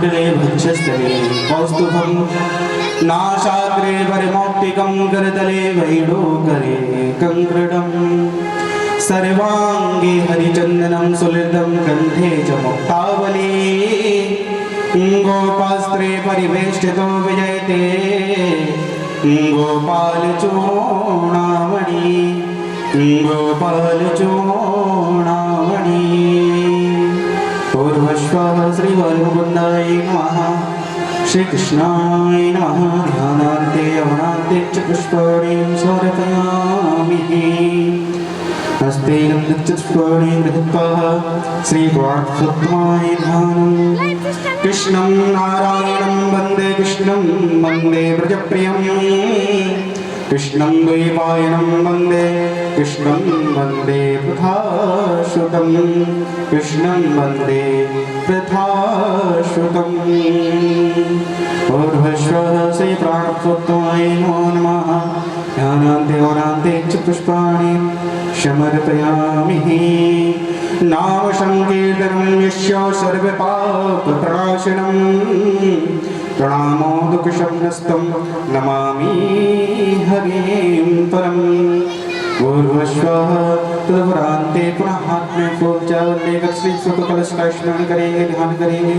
कुटिले भक्षस्थले कौस्तुभं नाशाग्रे परिमौक्तिकं करतले वैडूकरे कंकृडम् सर्वांगे हरिचंदनं सुललितं गंधे च मुक्तावली गोपास्त्रे परिवेष्टितो विजयते गोपालचूडामणि गोपालचूडामणि पूर्वश्वः श्रीवल्लभकुन्दाय नमः श्रीकृष्णाय नमः ध्यानान्ते यवनान्ते च पुष्पाणिं समर्पयामि हस्ते नमः श्रीपुरुषोत्तमाय ध्यानम् कृष्णं नारायणं वन्दे कृष्णं वन्दे व्रजप्रियं कृष्णं द्वैपायनं वन्दे कृष्णं वन्दे पृथाश्रुतं कृष्णं वन्दे पृथाश्रुतम् ऊर्ध्वश्वः श्रीप्राणपुरुषोत्तमाय नमो नमः ध्यानान्ते वरान्ते च पुष्पाणि समर्पयामि नाम संकीर्तनं यस्य सर्वपापप्रणाशनं प्रणामो दुःखशमनस्तं नमामि हरिं परम् पूर्वश्वः तदुपरान्ते पुनः हाथ में फूल चावल लेकर श्री सूत्र कलश का स्मरण करेंगे ध्यान करेंगे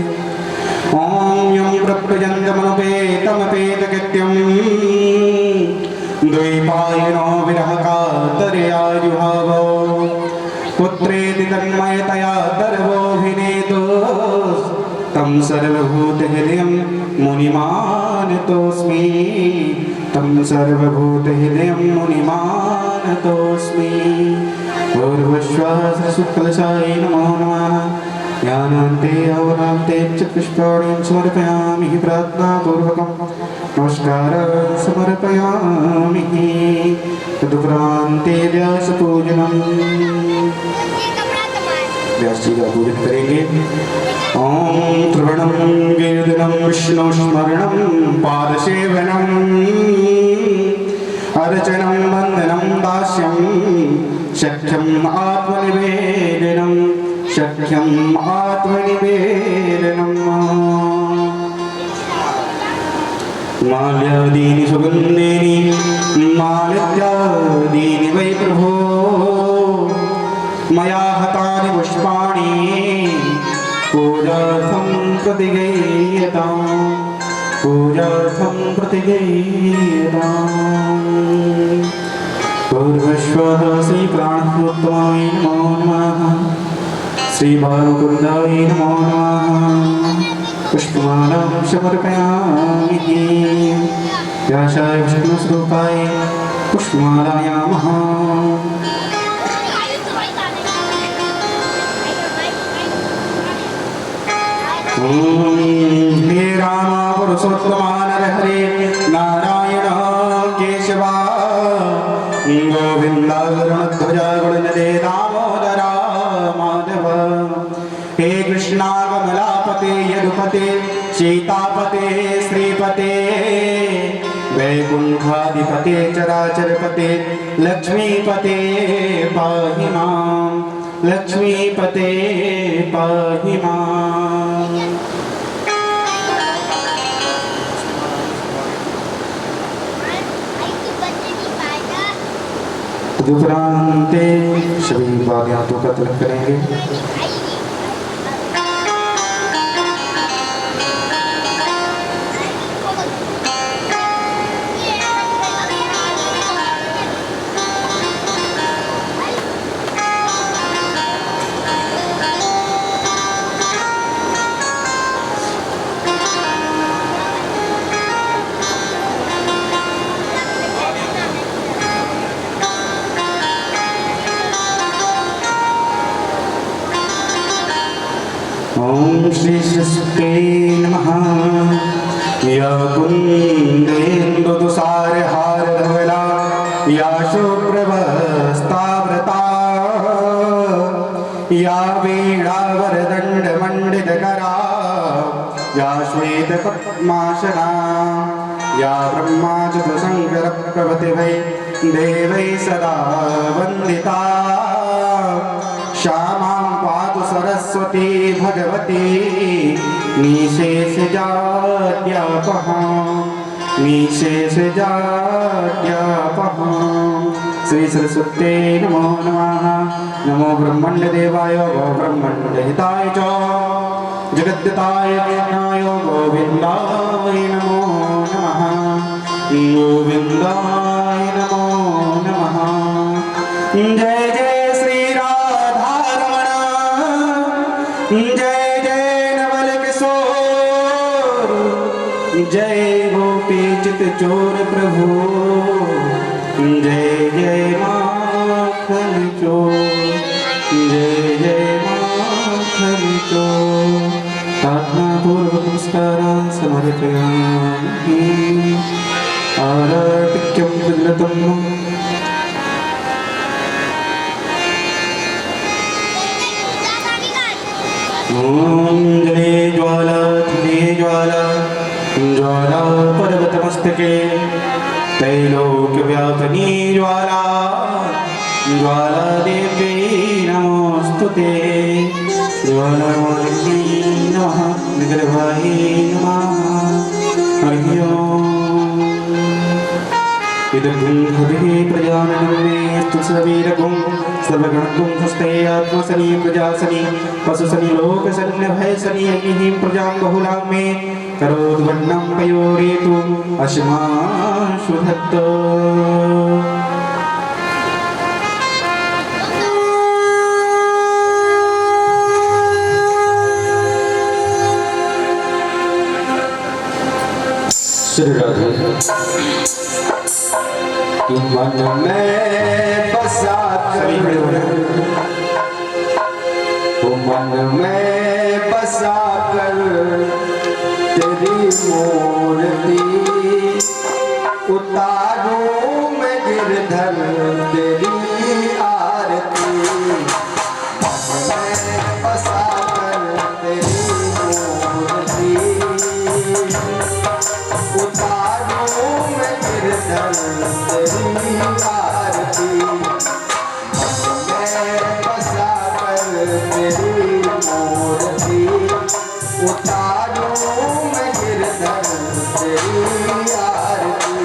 ओम यं प्रत्यजन्तमनुपेतमपेतकृत्यं द्वैपायनो विरहकातर्याजुहावो पुत्रेति तन्मयतया तर्वोऽभिनेतो तं सर्वभूतहृदयं मुनिमानतोऽस्मि तं सर्वभूतहृदयं मुनिमानतोऽस्मि पूर्वश्वः श्रीसुत्कलशाय नमो नमः ज्ञानान्ते अवरान्ते च पुष्पाणिं समर्पयामि प्रार्थनापूर्वकं नमस्कारं समर्पयामि तदुपरान्ते व्यासपूजनम् व्यास जी का पूजन करेंगे ओम त्रिवर्णं कीर्तनं विष्णु स्मरणं पादसेवनं अर्चनं वन्दनं दास्यं शक्यम् आत्मनिवेदनं शक्यम् आत्मनिवेदनम् माल्यादीनि सुगन्धीनि मालिद्यादीनि वै प्रभो मया हतानि पुष्पाणि पूजार्थं प्रतिगृह्यताम् पूजार्थं प्रतिगृह्यताम् पूर्वश्वः श्रीप्राणपुरुषोत्तमाय नमो नमः श्रीबालकुन्दाय नमो नमः पुष्पमालां समर्पयामि व्यासाय विष्णुस्वरूपाय पुष्पमालायामः हे राम पुरुषोत्तम हरे नारायण केशवा गोविंद गरुणध्वज गुणनिधे दामोदरा माधव हे कृष्णा कमलापते यदुपते सीतापते श्रीपते वैकुंठाधिपते चराचरपते लक्ष्मीपते पाहि मां लक्ष्मीपते पाहि मां तदुपरान्ते सभी वाद्यांतों का तिलक करेंगे ओम श्री सृष्टे नमः या कुंदेन्दुतुषार हार धवला या शुभ्रवस्ताव्रता या वीणावरदंड मंडितकरा या श्वेतपद्मासना या ब्रह्माच्युतशङ्कर प्रभृतिभै देवै सदा वन्दिता श्यामां पातु सरस्वती भगवती निशेषजाड्यापहां निशेषजाड्यापहां। श्री सरस्वती नमो नमः। नमो ब्रह्मण्डदेवाय गो ब्रह्मण्डहिताय च जगद्दताय कृष्णाय गोविन्दाय नमो नमः। गोविन्दाय नमो नमः। जय जय श्री राधारमण जय जय नवल किशोर जय गोपी चित चोर प्रभु जय जय माखन चोर जय जय माखन चोर। प्रार्थना पूर्वक नमस्कार समर्पयामि। आराटिक्यं विलतं जले ज्वाला थले ज्वाला ज्वाला पर्वतमस्तके त्रैलोक्यव्यापिनी ज्वाला ज्वाला देवी नमोस्तुते। ज्वालामालिनी नमः निग्रहायै नमः। हरि ओम्। इदं हविः प्रजाननं मे अस्तु सवीरगुं सर्वगणगुं हस्ते आत्मसनि प्रजासनि पशुसनि लोकसनि भयसनि अग्निं प्रजां बहुलां मे करोद्वन्नं पयोरेतु अश्माशु धत्त। श्री राधे मन में बसा कर मन में बसा कर तेरी मूर्ति उतारूं मैं गिरधर तेरी आरती। मन में बसा कर तेरी मूर्ति उतारूं मैं गिरधर तेरी आरती। मैं बसा कर तेरी मूर्ति उतारूं मैं गिरधर तेरी आरती।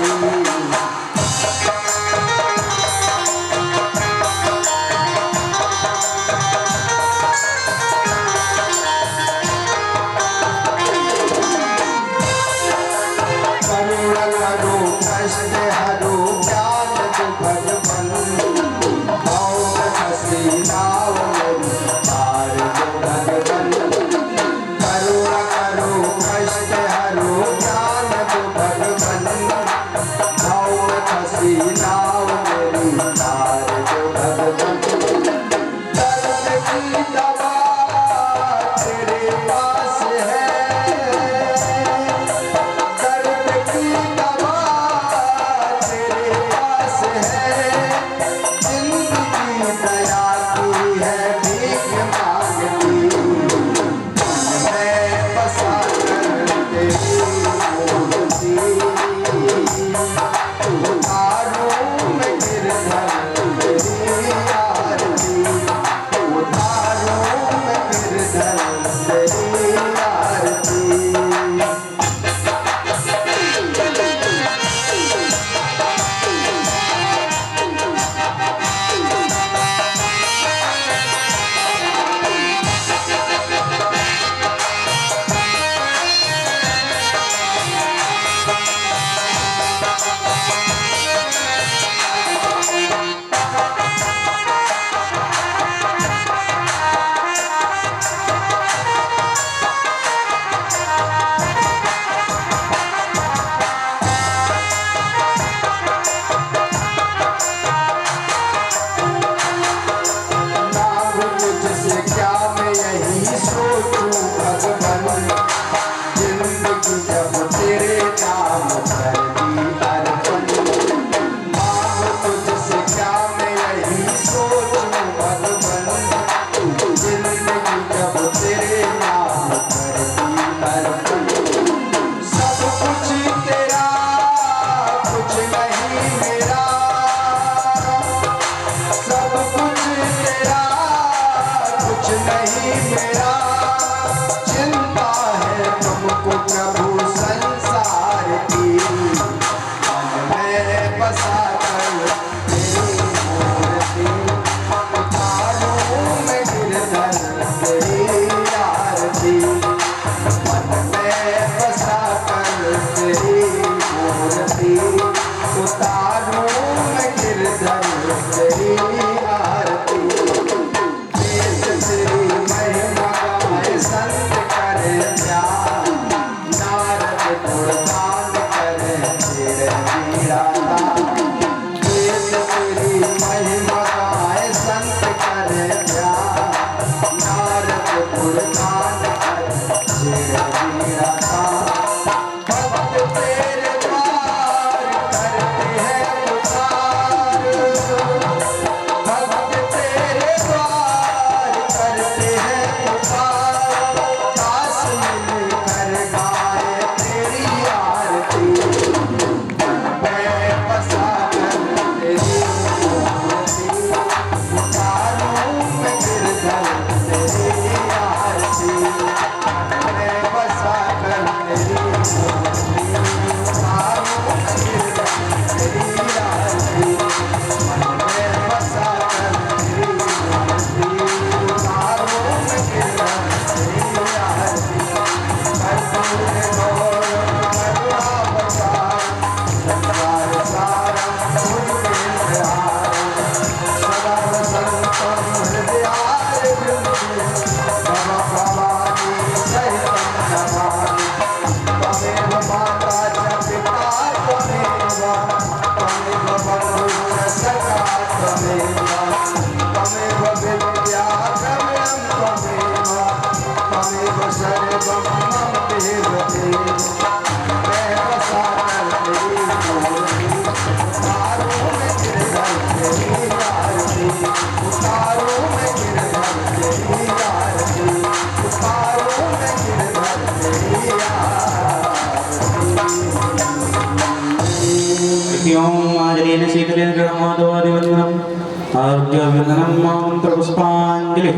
ह्यों आजलेन शीतलेन गणमादवादिवन्दनम् आरोग्यवन्दनं मन्त्रपुष्पाञ्जलिः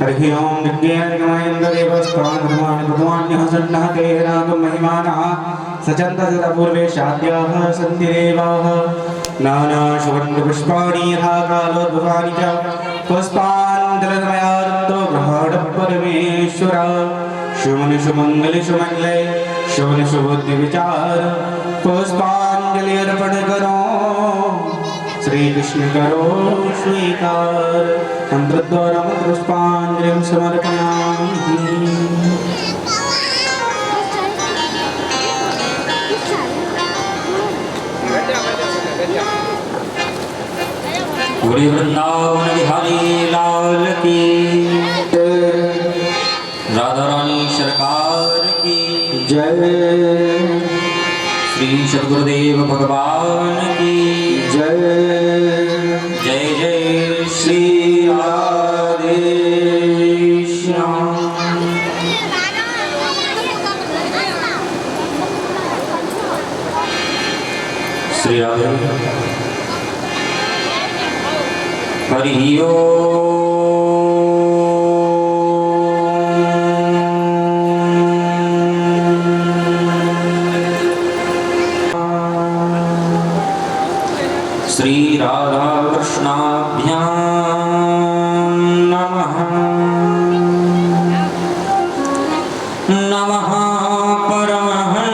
हरिः ओं यज्ञेनगमयन्ददेवस्तान् धर्माणि भगवान्यः सन्नः ते रागमहिमानः सचन्दपूर्वे शाद्याः सन्ति देवाः नानाशुवर्णपुष्पाणि यथा कालोद्भवानि च पुष्पाञ्जलिर्मयारुद्धो गृहाणपरमेश्वर शुभनि शुमङ्गले शुमङ्गले शुभनि शुभुद्धिविचार पुष्पाञ्जलि अर्पण करो श्री कृष्ण करो स्वीकार मंत्रद्वारा पुष्पाञ्जलिं समर्पयामि। पूरी वृंदावन बिहारी लाल की, राधा रानी सरकार की जय, श्री सद्गुरुदेव भगवान की जय जय। जय श्री राधे श्याम। श्री राधे हरि ओम। श्री राधा कृष्णाभ्यां नमः। नमः परमहंसाय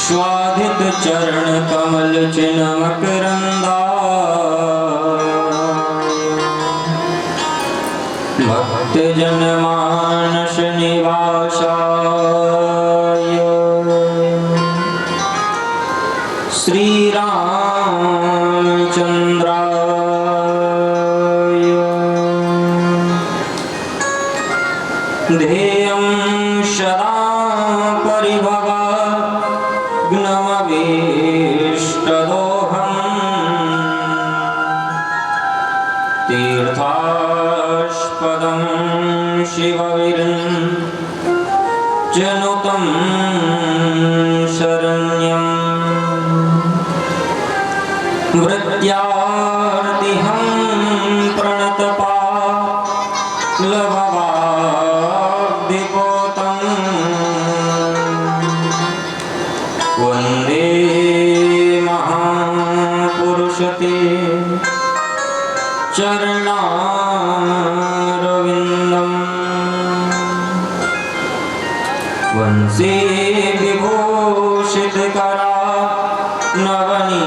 स्वाधित चरण कमल चिन्मकरंदाय भक्त जन मानस निवासाय श्री रामचंद्राय ध्येयं सदा परिभवग्नमभीष्टदोहम् तीर्थास्पदं शिवविरञ्जनुतं शरण्यम् वृत्यार्तिहं प्रणतपालभवाब्धिपोतं वन्दे महापुरुषते चरणारविन्दम् वंशे विभूषितकरा नवनीरदाभा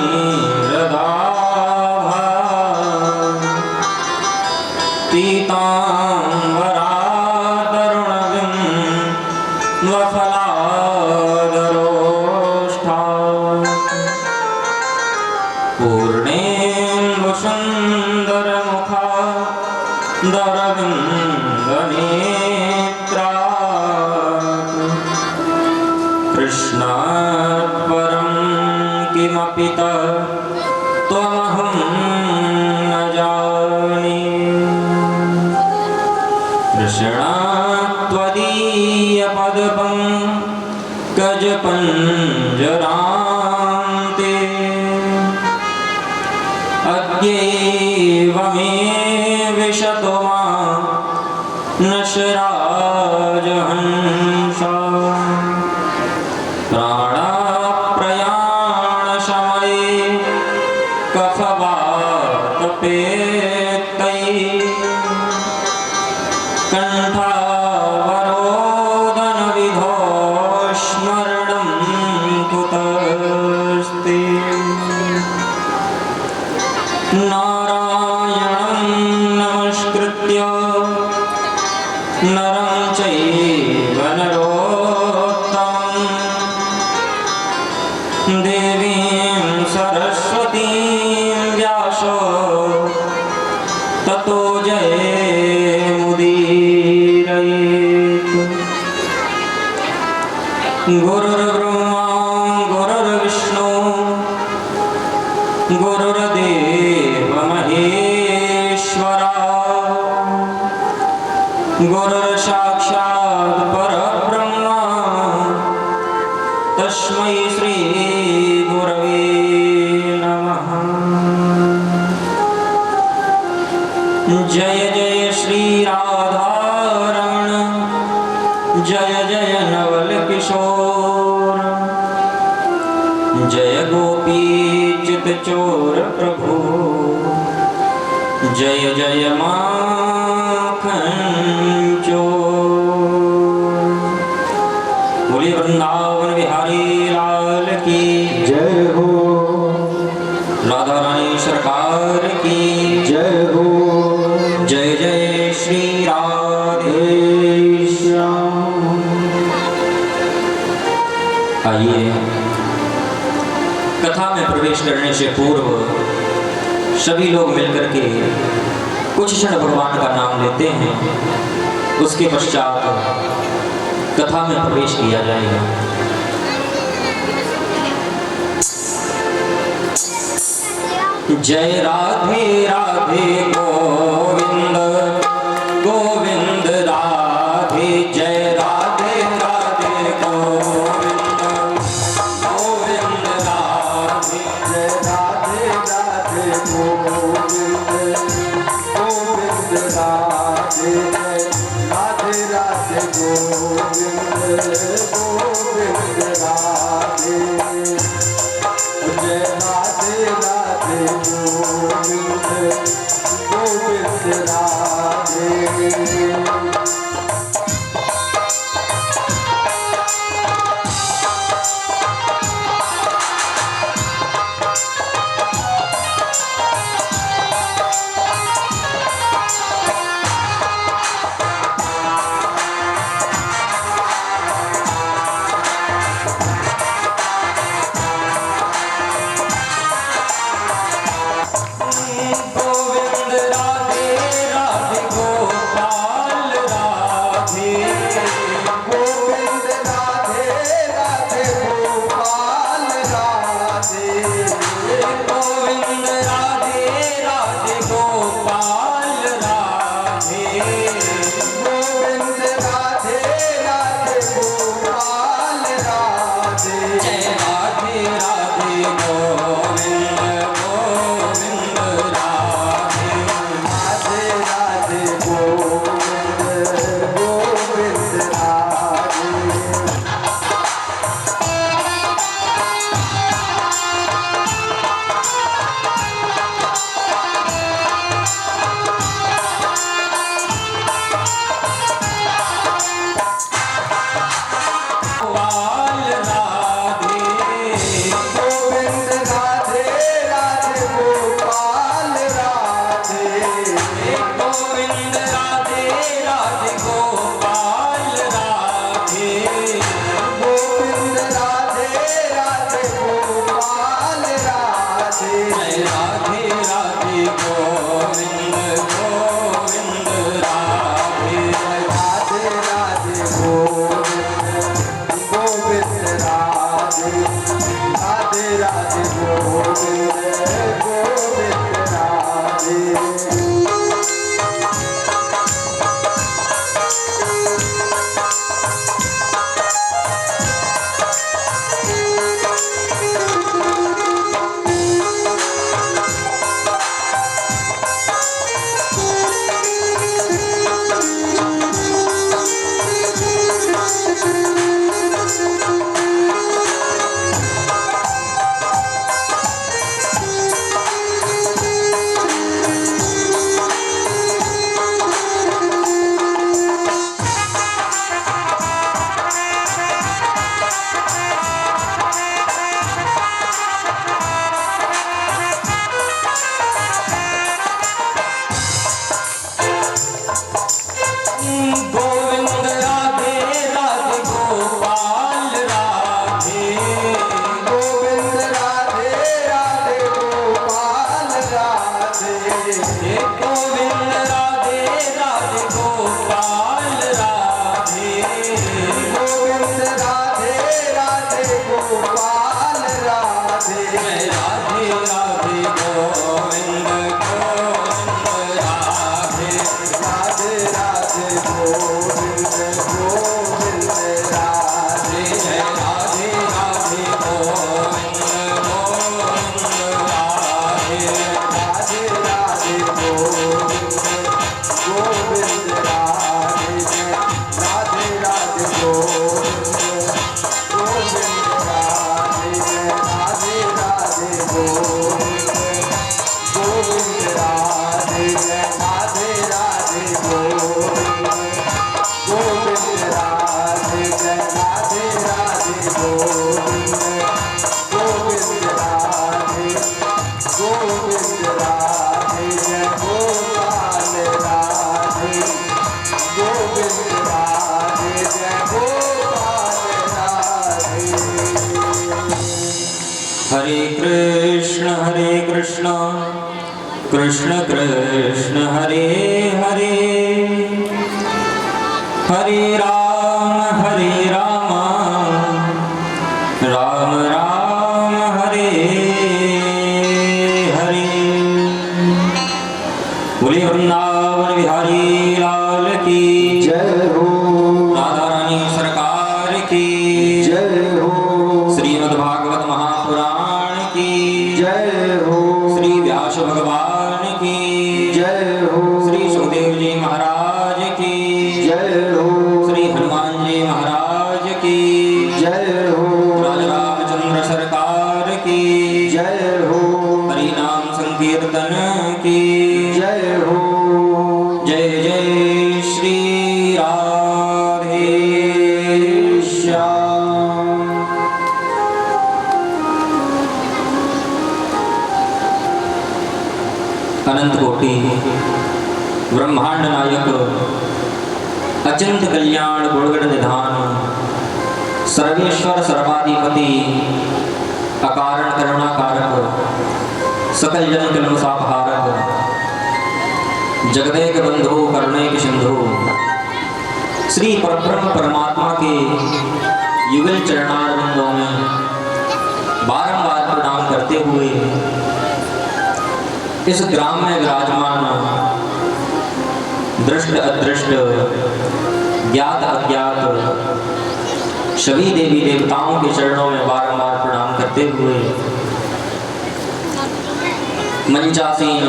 पीताम्बरा तरुणबिम्बफलादरोष्ठा पूर्णेन्दुसुन्दरमुखा दरविन्दनेत्रा कृष्णात् परं किमपि त्वमहं न जाने। कृष्णात् त्वदीयपदपङ्कजपञ्जरान्ते अद्यैव मे विशतो मा नशराजहंसा प्राणाप्रयाणसमये कफवातपेत्तैः कण्ठावरोदनविधौ स्मरणं कुतस्ते। नारायणं नमस्कृत्य नरं चैव नरोत्तमं देवीं सरस्वतीं व्यासो ततो जयमुदीरयेत्। गुरुर्ब्रह्मा गुरुर्विष्णु गुरुर्देव महेश्वरा गुरुर्साक्षात् परब्रह्म जय जय श्री राधारमण, जय जय नवल किशोर, जय गोपी चित चोर प्रभु, जय जय माखन चोर। बोलिए वृंदावन बिहारी लाल की जय हो, राधा रानी सरकार की जय हो, जय जय श्री राधे श्याम। आइए, कथा में प्रवेश करने से पूर्व सभी लोग मिलकर के कुछ क्षण भगवान का नाम लेते हैं, उसके पश्चात कथा में प्रवेश किया जाएगा। जय राधे राधे गोविंद गोविंद राधे, जय राधे राधे गोविंद गोविंद राधे, जय राधे राधे गोविंद गोविंद राधे, राधे राधे गोविंद गोविंद राधे, जय राधे राधे गोविंद गोविंद राधे। गोविंद राधे राधे गोपाल राधे, गोविंद राधे राधे गोपाल राधे, गोविंद राधे राधे गोपाल राधे, गोविंद राधे राधे गोपाल राधे, जय राधे राधे गोविंद गोविंद राधे, राधे राधे गोविंद गोविंद राधे। गोपाल राधे, गोविंद राधे राधे गोपाल राधे, गोविंद राधे राधे गोपाल राधे, गोविंद राधे राधे गोपाल राधे, जय राधे राधे गोविंद गोविंद राधे, राधे राधे गोविंद गोविंद राधे, राधे राधे गोविंद गोविंद राधे। गोविंद राधे राधे गोपाल राधे, गोविंद राधे राधे गोपाल राधे, गोविंद राधे राधे गोपाल राधे, गोविंद राधे राधे गोपाल राधे, जय राधे राधे गोविंद गोविंद राधे, राधे राधे गोविंद हरे कृष्ण कृष्ण कृष्ण हरे हरे, हरे राम राम राम हरे हरे। बोले वृंदावन बिहारी लाल की जय हो, राधा रानी सरकार की जय हो, श्रीमद्भागवत महापुराण की जय हो, श्री व्यास भगवान की जय हो, श्री सुखदेव जी महाराज की जय हो, श्री हनुमान जी महाराज की जय हो, राजा रामचंद्र सरकार की जय हो, हरि नाम संकीर्तन की जय हो। जय जय श्री राधे श्याम। अनंत कोटि ब्रह्मांड नायक अचिंत कल्याण गुणगण निधान सर्वेश्वर सर्वाधिपति अकारण करुणाकारक सकल जन कलमसापहारक जगदेक बंधु करुणैक सिंधु श्री परब्रह्म परमात्मा के युगल चरणारविंदों में बारंबार प्रणाम करते हुए इस ग्राम में विराजमान दृष्ट अदृष्ट ज्ञात अज्ञात सभी देवी देवताओं के चरणों में बारंबार प्रणाम करते हुए मंचासीन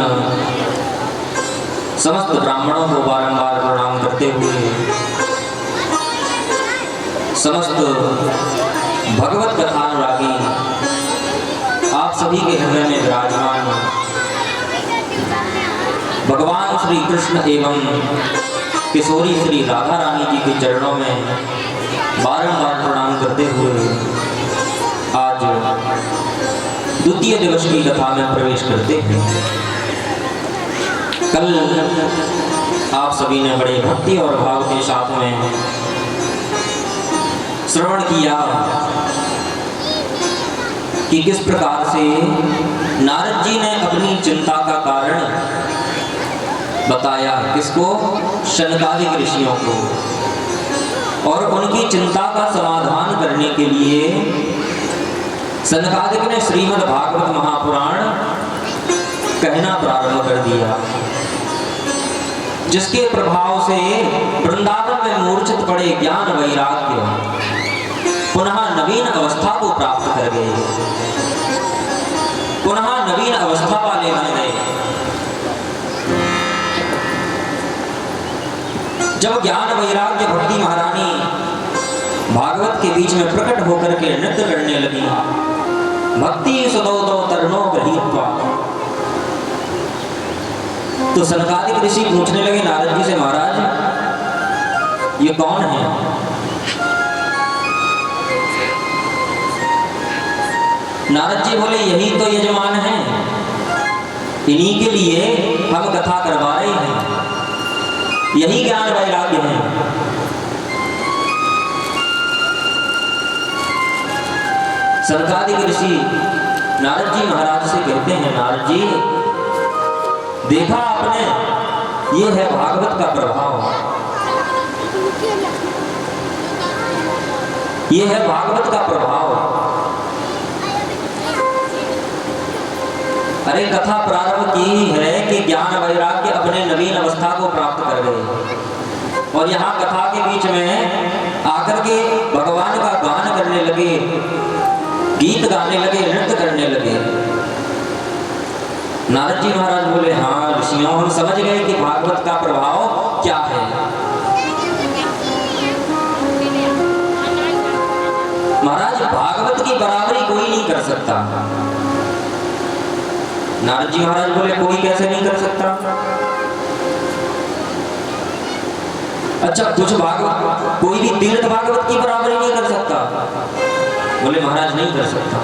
समस्त ब्राह्मणों को बारंबार प्रणाम करते हुए समस्त भगवत कथानुरागी आप सभी के हृदय में विराजमान भगवान श्री कृष्ण एवं किशोरी श्री राधा रानी जी के चरणों में बारंबार प्रणाम करते हुए आज द्वितीय दिवस की कथा में प्रवेश करते हैं। कल आप सभी ने बड़े भक्ति और भाव के साथ में श्रवण किया कि किस प्रकार से नारद जी ने अपनी चिंता का कारण बताया, किसको? शनकादिक ऋषियों को, और उनकी चिंता का समाधान करने के लिए सनकादिक ने श्रीमद् भागवत महापुराण कहना प्रारंभ कर दिया, जिसके प्रभाव से वृंदावन में मूर्छित पड़े ज्ञान वैराग्य पुनः नवीन अवस्था को प्राप्त कर गए, पुनः नवीन अवस्था वाले बन गए। जब ज्ञान वैराग्य भक्ति महारानी भागवत के बीच में प्रकट होकर के नृत्य करने लगी, भक्ति सदोदो तरनो गृहीत्वा, तो सनकादिक ऋषि पूछने लगे नारद जी से, महाराज ये कौन है? नारद जी बोले यही तो यजमान है, इन्हीं के लिए हम कथा करवा रहे हैं, यही ज्ञान वैराग्य है। सनकादिक ऋषि नारद जी महाराज से कहते हैं, नारद जी देखा आपने, ये है भागवत का प्रभाव, ये है भागवत का प्रभाव। अरे कथा प्रारंभ की है कि ज्ञान वैराग्य अपने नवीन अवस्था को प्राप्त कर गए, और यहाँ कथा के बीच में आकर के भगवान का गान करने लगे, गीत गाने लगे, नृत्य करने लगे। नारद जी महाराज बोले, हाँ ऋषियों, हम समझ गए कि भागवत का प्रभाव क्या है। महाराज भागवत की बराबरी कोई नहीं कर सकता। नारद जी महाराज बोले, कोई कैसे नहीं कर सकता? अच्छा कुछ भागवत, कोई भी तीर्थ भागवत की बराबरी नहीं कर सकता? बोले महाराज नहीं कर सकता।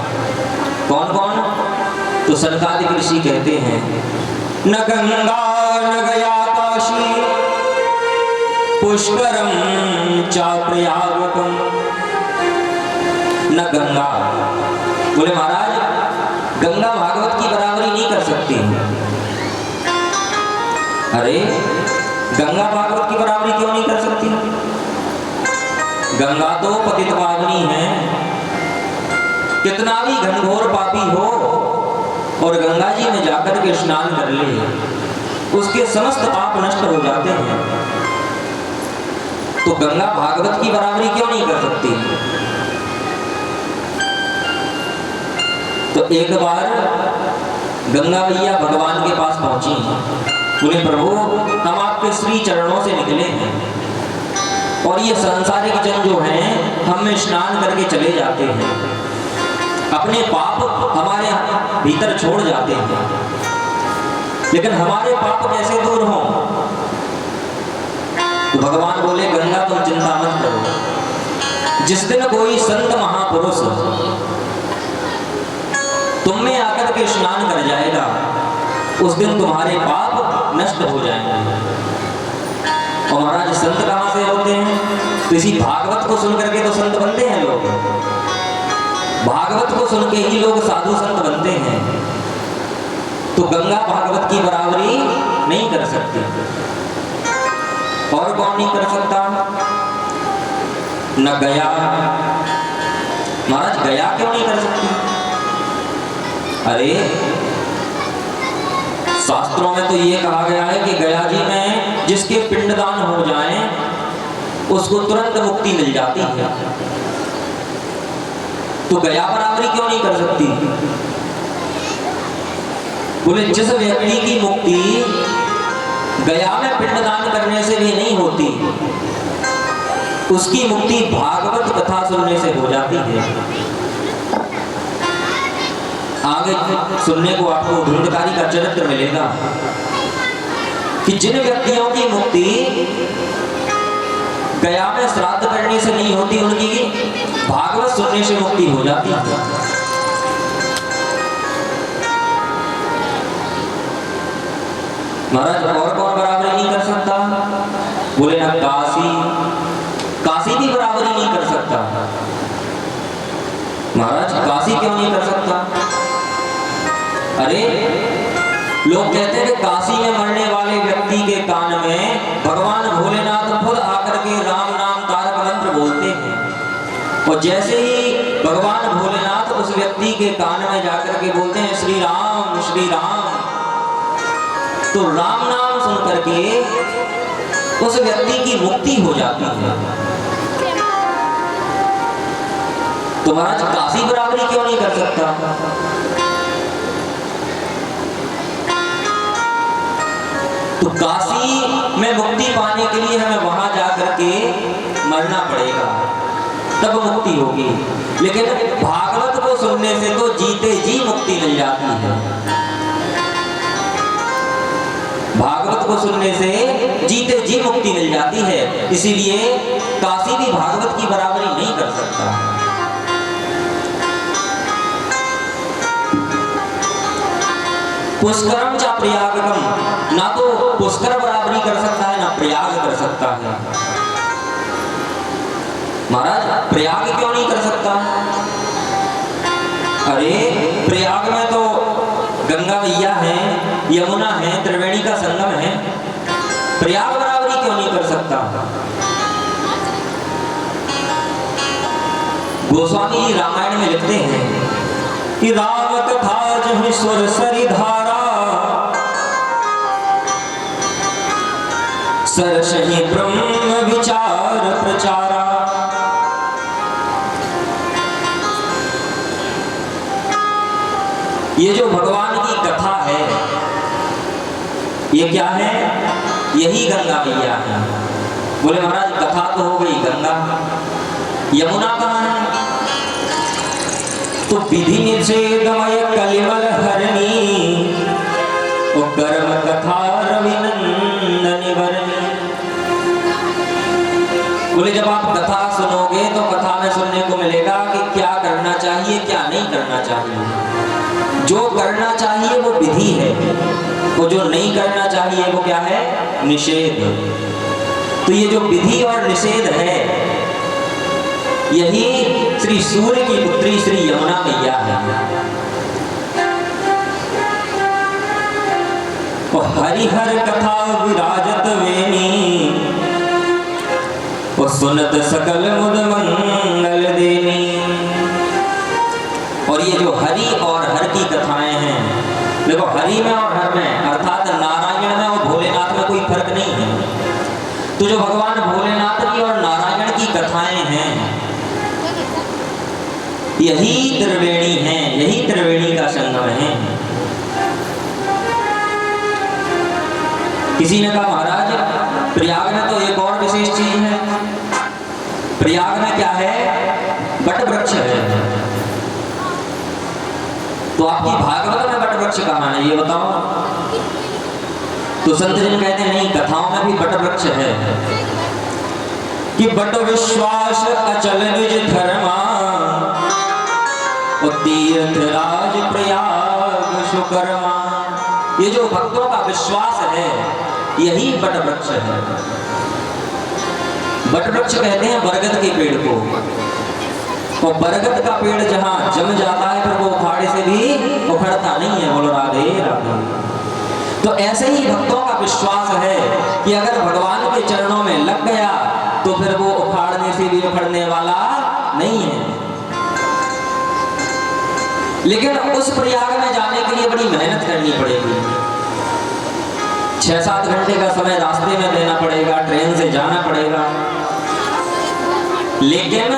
कौन कौन? तो सनकादिक ऋषि कहते हैं, न गंगा न गया काशी पुष्करम चा प्रयागकम। न गंगा, बोले महाराज गंगा भागवत की बराबरी नहीं कर सकती। अरे गंगा भागवत की बराबरी क्यों नहीं कर सकती? गंगा तो पतित पावनी है। कितना भी घनघोर पापी हो और गंगा जी में जाकर के स्नान कर ले, उसके समस्त पाप नष्ट हो जाते हैं। तो गंगा भागवत की बराबरी क्यों नहीं कर सकती? तो एक बार गंगा मैया भगवान के पास पहुंची, बोले प्रभु हम आपके श्री चरणों से निकले हैं और ये सांसारिक जन जो हैं हम में स्नान करके चले जाते हैं, अपने पाप हमारे भीतर छोड़ जाते हैं, लेकिन हमारे पाप कैसे दूर हों? तो भगवान बोले गंगा तुम चिंता मत करो, जिस दिन कोई संत महापुरुष तुम में आकर के स्नान कर जाएगा उस दिन तुम्हारे पाप नष्ट हो जाएंगे। और महाराज संत कहां से होते हैं? तो इसी भागवत को सुन करके तो संत बनते हैं लोग। भागवत को सुन के ही लोग साधु संत बनते हैं। तो गंगा भागवत की बराबरी नहीं कर सकती। और कौन नहीं कर सकता? न गया। महाराज गया क्यों नहीं कर सकती? अरे शास्त्रों में तो ये कहा गया है कि गया जी में जिसके पिंडदान हो जाएं उसको तुरंत मुक्ति मिल जाती है। तो गया बराबरी क्यों नहीं कर सकती? बोले जिस व्यक्ति की मुक्ति गया में पिंडदान करने से भी नहीं होती, उसकी मुक्ति भागवत कथा सुनने से हो जाती है। आगे सुनने को आपको धुंधकारी का चरित्र मिलेगा कि जिन व्यक्तियों की मुक्ति गया में श्राद्ध करने से नहीं होती, उनकी भागवत सुनने से मुक्ति हो जाती है। महाराज और कौन बराबरी नहीं कर सकता? बोले ना काशी भी बराबरी नहीं कर सकता। महाराज काशी क्यों नहीं कर सकता? अरे लोग कहते हैं कि काशी में मरने वाले व्यक्ति के कान में भगवान भोलेनाथ खुद आकर के राम नाम तारक मंत्र बोलते हैं, और जैसे ही भगवान भोलेनाथ उस व्यक्ति के कान में जाकर के बोलते हैं श्री राम, तो राम नाम सुन करके उस व्यक्ति की मुक्ति हो जाती है। तो महाराज काशी बराबरी क्यों नहीं कर सकता? तो काशी में मुक्ति पाने के लिए हमें वहां जाकर के मरना पड़ेगा, तब मुक्ति होगी। लेकिन भागवत को सुनने से तो जीते जी मुक्ति मिल जाती है। भागवत को सुनने से जीते जी मुक्ति मिल जाती है, इसीलिए काशी भी भागवत की बराबरी नहीं कर सकता। पुष्करम चा प्रयागकम, ना तो पुष्कर बराबरी कर सकता है ना प्रयाग कर सकता है। महाराज प्रयाग क्यों नहीं कर सकता? अरे प्रयाग में तो गंगा मैया है, यमुना है, त्रिवेणी का संगम है, प्रयाग बराबरी क्यों नहीं कर सकता? गोस्वामी रामायण में लिखते हैं कि राम कथा जहि स्वर सरि धारा, सरसहि ब्रह्म विचार प्रचारा। ये जो भगवान की कथा है, ये क्या है? यही गंगा मैया है। बोले महाराज कथा तो हो गई गंगा, यमुना कहाँ है? तो विधि निषेधमय कलिमल हरणी, और कर्म कथा रविनंदनी वरणी। बोले जब आप कथा सुनोगे तो कथा में सुनने को मिलेगा कि क्या करना चाहिए क्या नहीं करना चाहिए। जो करना चाहिए वो विधि है, और जो नहीं करना चाहिए वो क्या है? निषेध। तो ये जो विधि और निषेध है, यही श्री सूर्य की पुत्री श्री यमुना मैया है। हरिहर कथा विराजत वेनी, और सुनत सकल मुद मंगल देनी। और ये जो हरि और हर की कथाएं हैं, देखो हरि में और हर में अर्थात नारायण में और भोलेनाथ में कोई फर्क नहीं है। तो जो भगवान भोलेनाथ की और नारायण की कथाएं हैं, यही त्रिवेणी है, यही त्रिवेणी का संगम है। किसी ने कहा महाराज प्रयाग में तो एक और विशेष चीज है। प्रयाग में क्या है? बट वृक्ष है। तो आपकी भागवत में बट वृक्ष कहाँ है ये बताओ। तो संत जन कहते हैं नहीं, कथाओं में भी बट वृक्ष है कि बट विश्वास अचल निज धर्मा, और तीर्थ राज प्रयाग सुकर्मा। ये जो भक्तों का विश्वास है यही बट वृक्ष है। बट वृक्ष कहते हैं बरगद के पेड़ को, और बरगद का पेड़ जहां जम जाता है फिर वो उखाड़े से भी उखड़ता नहीं है। बोलो राधे राधे। तो ऐसे ही भक्तों का विश्वास है कि अगर भगवान के चरणों में लग गया तो फिर वो उखाड़ने से भी उखड़ने वाला नहीं है। लेकिन उस प्रयाग में जाने के लिए बड़ी मेहनत करनी पड़ेगी। 6-7 घंटे का समय रास्ते में देना पड़ेगा, ट्रेन से जाना पड़ेगा। लेकिन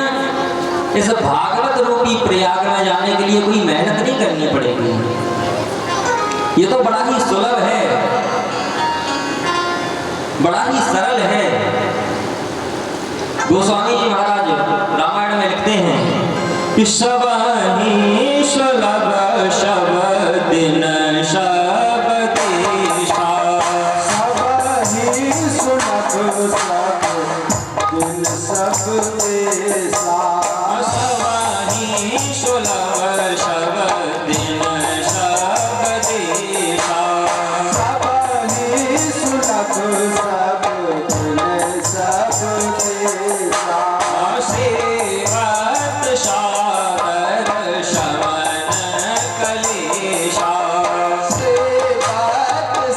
इस भागवत रूपी प्रयाग में जाने के लिए कोई मेहनत नहीं करनी पड़ेगी। ये तो बड़ा ही सुलभ है, बड़ा ही सरल है। गोस्वामी जी महाराज रामायण में लिखते हैं कि सब ही सुलभ शब्द दिन शब्द ईशा, सब ही सुलभ सब दिन सब देशा, सब ही सुलभ शब्द दिन शब्द ईशा, सब ही सुलभ सब दिन सब देशा, सेवत सादर शवन कलेशा, सेवत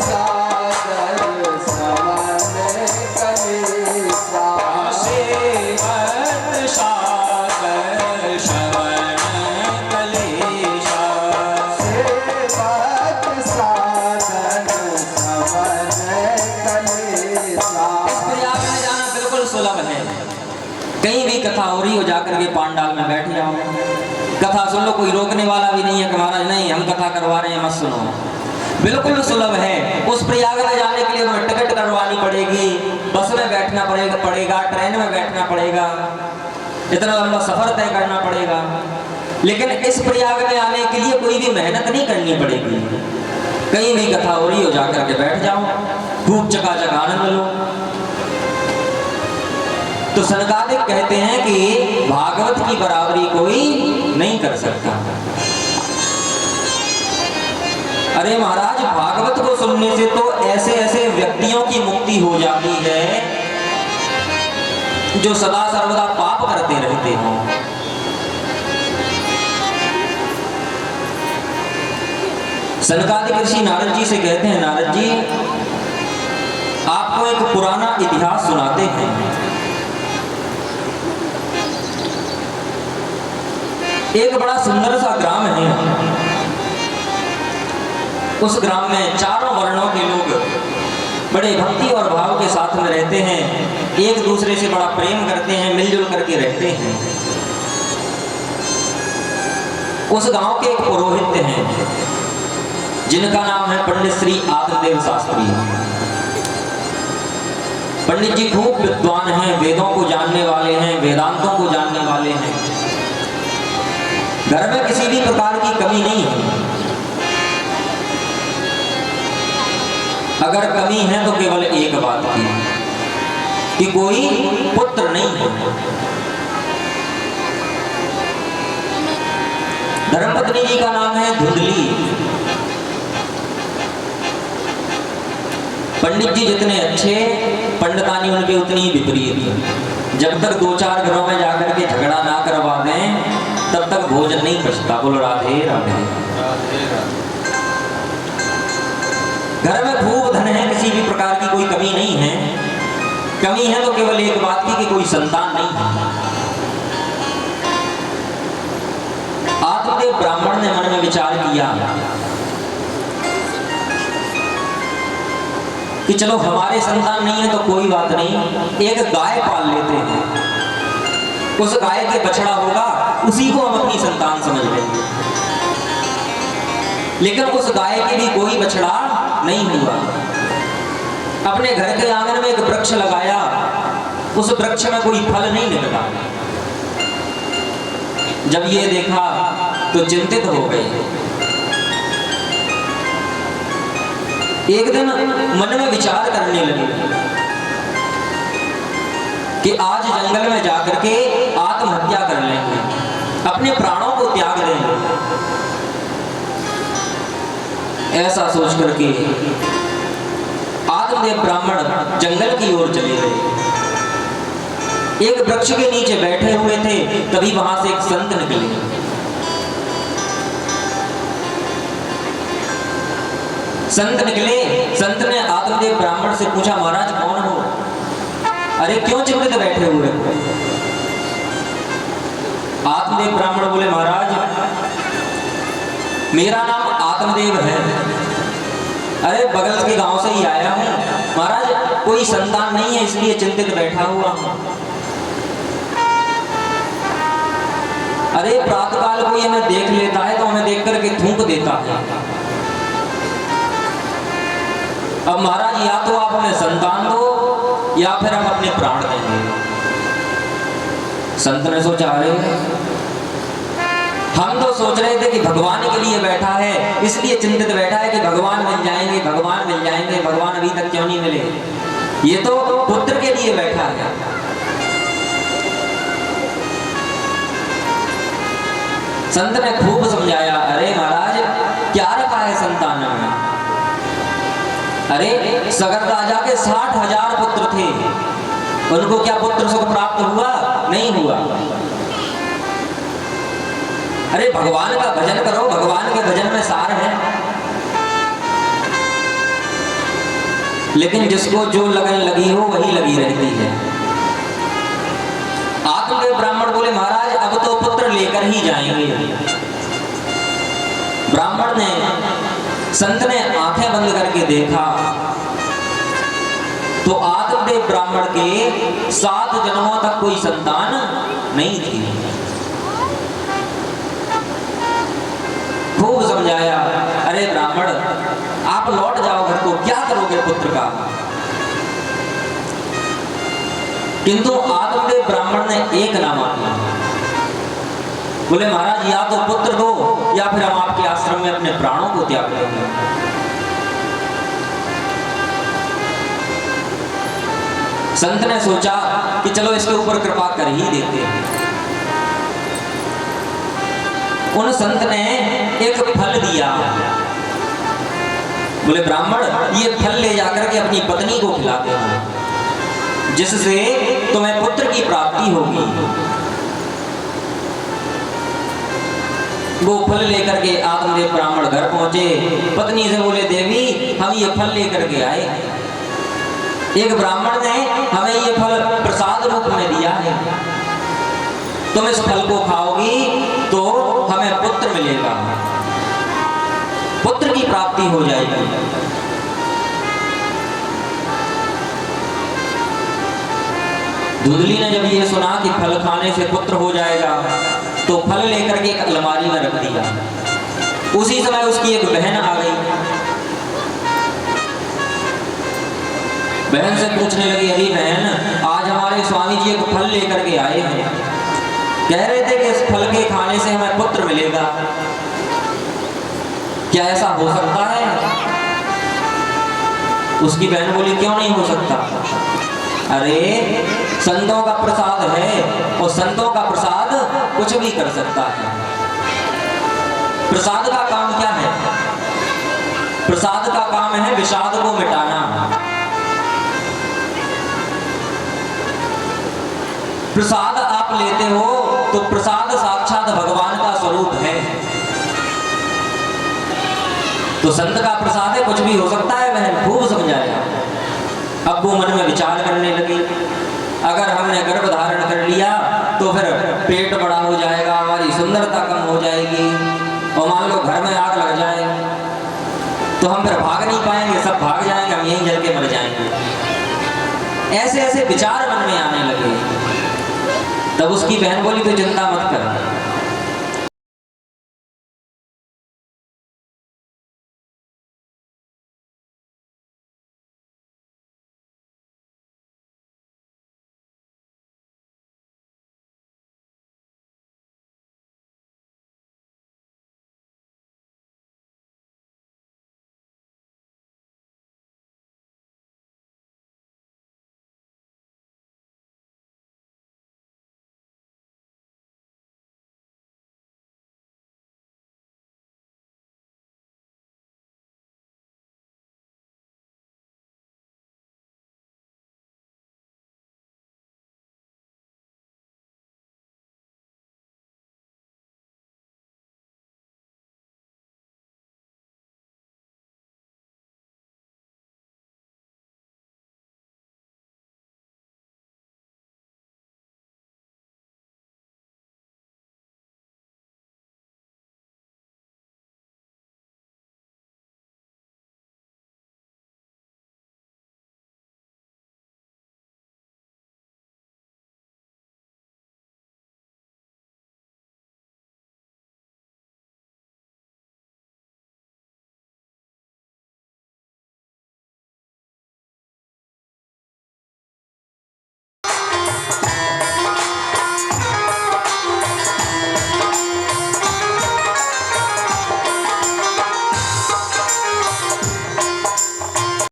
सादर समन कलेशा, सेवत सादर शवन कलेशा। सेवत सादर समन कलेशा। प्रयाग में जाना बिल्कुल सुलभ है। कहीं भी कथा हो रही हो जाकर के पांडाल में बैठ जाओ, कथा सुन लो, कोई रोकने वाला भी नहीं है कि महाराज नहीं हम कथा करवा रहे हैं मत सुनो। बिल्कुल सुलभ है। उस प्रयाग में जाने के लिए तुम्हें टिकट करवानी पड़ेगी, बस में बैठना पड़ेगा, ट्रेन में बैठना पड़ेगा, इतना लंबा सफर तय करना पड़ेगा। लेकिन इस प्रयाग में आने के लिए कोई भी मेहनत नहीं करनी पड़ेगी। कहीं भी कथा हो रही हो जाकर के बैठ जाओ, खूब चकाचक आनंद लो। तो सनकादिक कहते हैं कि भागवत की बराबरी कोई नहीं कर सकता। अरे महाराज भागवत को सुनने से तो ऐसे ऐसे व्यक्तियों की मुक्ति हो जाती है जो सदा सर्वदा पाप करते रहते हो। सनकादिक ऋषि नारद जी से कहते हैं, नारद जी आपको एक पुराना इतिहास सुनाते हैं। एक बड़ा सुंदर सा ग्राम है। उस ग्राम में चारों वर्णों के लोग बड़े भक्ति और भाव के साथ में रहते हैं, एक दूसरे से बड़ा प्रेम करते हैं, मिलजुल करके रहते हैं। उस गांव के एक पुरोहित हैं जिनका नाम है पंडित श्री आदिदेव शास्त्री। पंडित जी खूब विद्वान हैं, वेदों को जानने वाले हैं, वेदांतों को जानने वाले हैं। घर में किसी भी प्रकार की कमी नहीं है। अगर कमी है तो केवल एक बात की कि कोई पुत्र नहीं है। धर्मपत्नी जी का नाम है धुंधली। पंडित जी जितने अच्छे, पंडितानी उनके उतनी विपरीत। जब तक 2-4 घरों में जाकर के झगड़ा ना करवा दें तब तक भोजन नहीं बचता। बोलो राधे राधे। घर में खूब धन किसी भी प्रकार की कोई कमी नहीं है। कमी है तो केवल एक बात की कि कोई संतान नहीं है। आत्मदेव ब्राह्मण ने मन में विचार किया कि चलो हमारे संतान नहीं है तो कोई बात नहीं, एक गाय पाल लेते हैं। उस गाय के बछड़ा होगा, उसी को हम अपनी संतान समझ लेंगे। लेकिन उस गाय के भी कोई बछड़ा नहीं हुआ। अपने घर के आंगन में एक वृक्ष लगाया, उस वृक्ष में कोई फल नहीं निकला। जब ये देखा तो चिंतित हो गए। एक दिन मन में विचार करने लगे कि आज जंगल में जाकर के आत्महत्या कर लेंगे, अपने प्राणों को त्याग देंगे। ऐसा सोच करके आत्मदेव ब्राह्मण जंगल की ओर चले गए। एक वृक्ष के नीचे बैठे हुए थे, तभी वहां से एक संत निकले। संत निकले, संत ने आत्मदेव ब्राह्मण से पूछा, महाराज कौन हो? अरे क्यों चिंतित बैठे हुए हो? आत्मदेव ब्राह्मण बोले, महाराज मेरा नाम आत्मदेव है। अरे बगल के गांव से ही आया हूं महाराज, कोई संतान नहीं है इसलिए चिंतित बैठा हुआ हूं। अरे प्रातःकाल कोई हमें देख लेता है तो हमें देख करके थूक देता है। अब महाराज या तो आप हमें संतान दो या फिर हम अपने प्राण देंगे। संत ने सोचा, अरे हम तो सोच रहे थे कि भगवान के लिए बैठा है, इसलिए चिंतित बैठा है कि भगवान मिल जाएंगे, भगवान मिल जाएंगे, भगवान अभी तक क्यों नहीं मिले। ये तो पुत्र के लिए बैठा है। संत ने खूब समझाया, अरे महाराज क्या रखा है संतान में? अरे सगर राजा के 60,000 पुत्र थे, उनको क्या पुत्र सुख प्राप्त हुआ? नहीं हुआ। अरे भगवान का भजन करो, भगवान के भजन में सार है। लेकिन जिसको जो लगन लगी हो वही लगी रहती है। आत्मदेव ब्राह्मण बोले, महाराज अब तो पुत्र लेकर ही जाएंगे। ब्राह्मण ने, संत ने आंखें बंद करके देखा तो आत्मदेव ब्राह्मण के 7 जन्मों तक कोई संतान नहीं थी। खूब समझाया, अरे ब्राह्मण आप लौट जाओ घर को, क्या करोगे पुत्र का? किंतु आत्मदेव ब्राह्मण ने एक ना माना। बोले, महाराज या तो पुत्र दो या फिर हम आपके आश्रम में अपने प्राणों को त्याग देंगे। संत ने सोचा कि चलो इसके ऊपर कृपा कर ही देते हैं। उन संत ने एक फल दिया। बोले, ब्राह्मण ये फल ले जाकर के अपनी पत्नी को खिलाते हो, जिससे तुम्हें पुत्र की प्राप्ति होगी। वो फल लेकर के आत्मदेव ब्राह्मण घर पहुंचे। पत्नी से बोले, देवी हम ये फल लेकर के आए, एक ब्राह्मण ने हमें ये फल प्रसाद रूप में दिया है, तुम इस फल को खाओगी तो हमें पुत्र मिलेगा, पुत्र की प्राप्ति हो जाएगी। धुंधली ने जब ये सुना कि फल खाने से पुत्र हो जाएगा तो फल लेकर के एक अलमारी में रख दिया। उसी समय उसकी एक बहन आ गई। बहन से पूछने लगी, अरे बहन आज हमारे स्वामी जी एक फल लेकर के आए हैं, कह रहे थे कि इस फल के खाने से हमें पुत्र मिलेगा, क्या ऐसा हो सकता है? उसकी बहन बोली, क्यों नहीं हो सकता? अरे संतों का प्रसाद है और संतों का प्रसाद कुछ भी कर सकता है। प्रसाद का काम क्या है? प्रसाद का काम है विषाद को मिटाना। प्रसाद आप लेते हो तो प्रसाद साक्षात भगवान का स्वरूप है। तो संत का प्रसाद है, कुछ भी हो सकता है। बहन खूब समझाया। अब वो मन में विचार करने लगी, अगर हमने गर्भ धारण कर लिया तो फिर पेट बड़ा हो जाएगा, हमारी सुंदरता कम हो जाएगी, और मान लो घर में आग लग जाए तो हम फिर भाग नहीं पाएंगे, सब भाग जाएंगे, हम यहीं जल के मर जाएंगे। ऐसे ऐसे विचार मन में आने लगे। तब उसकी बहन बोली, तो चिंता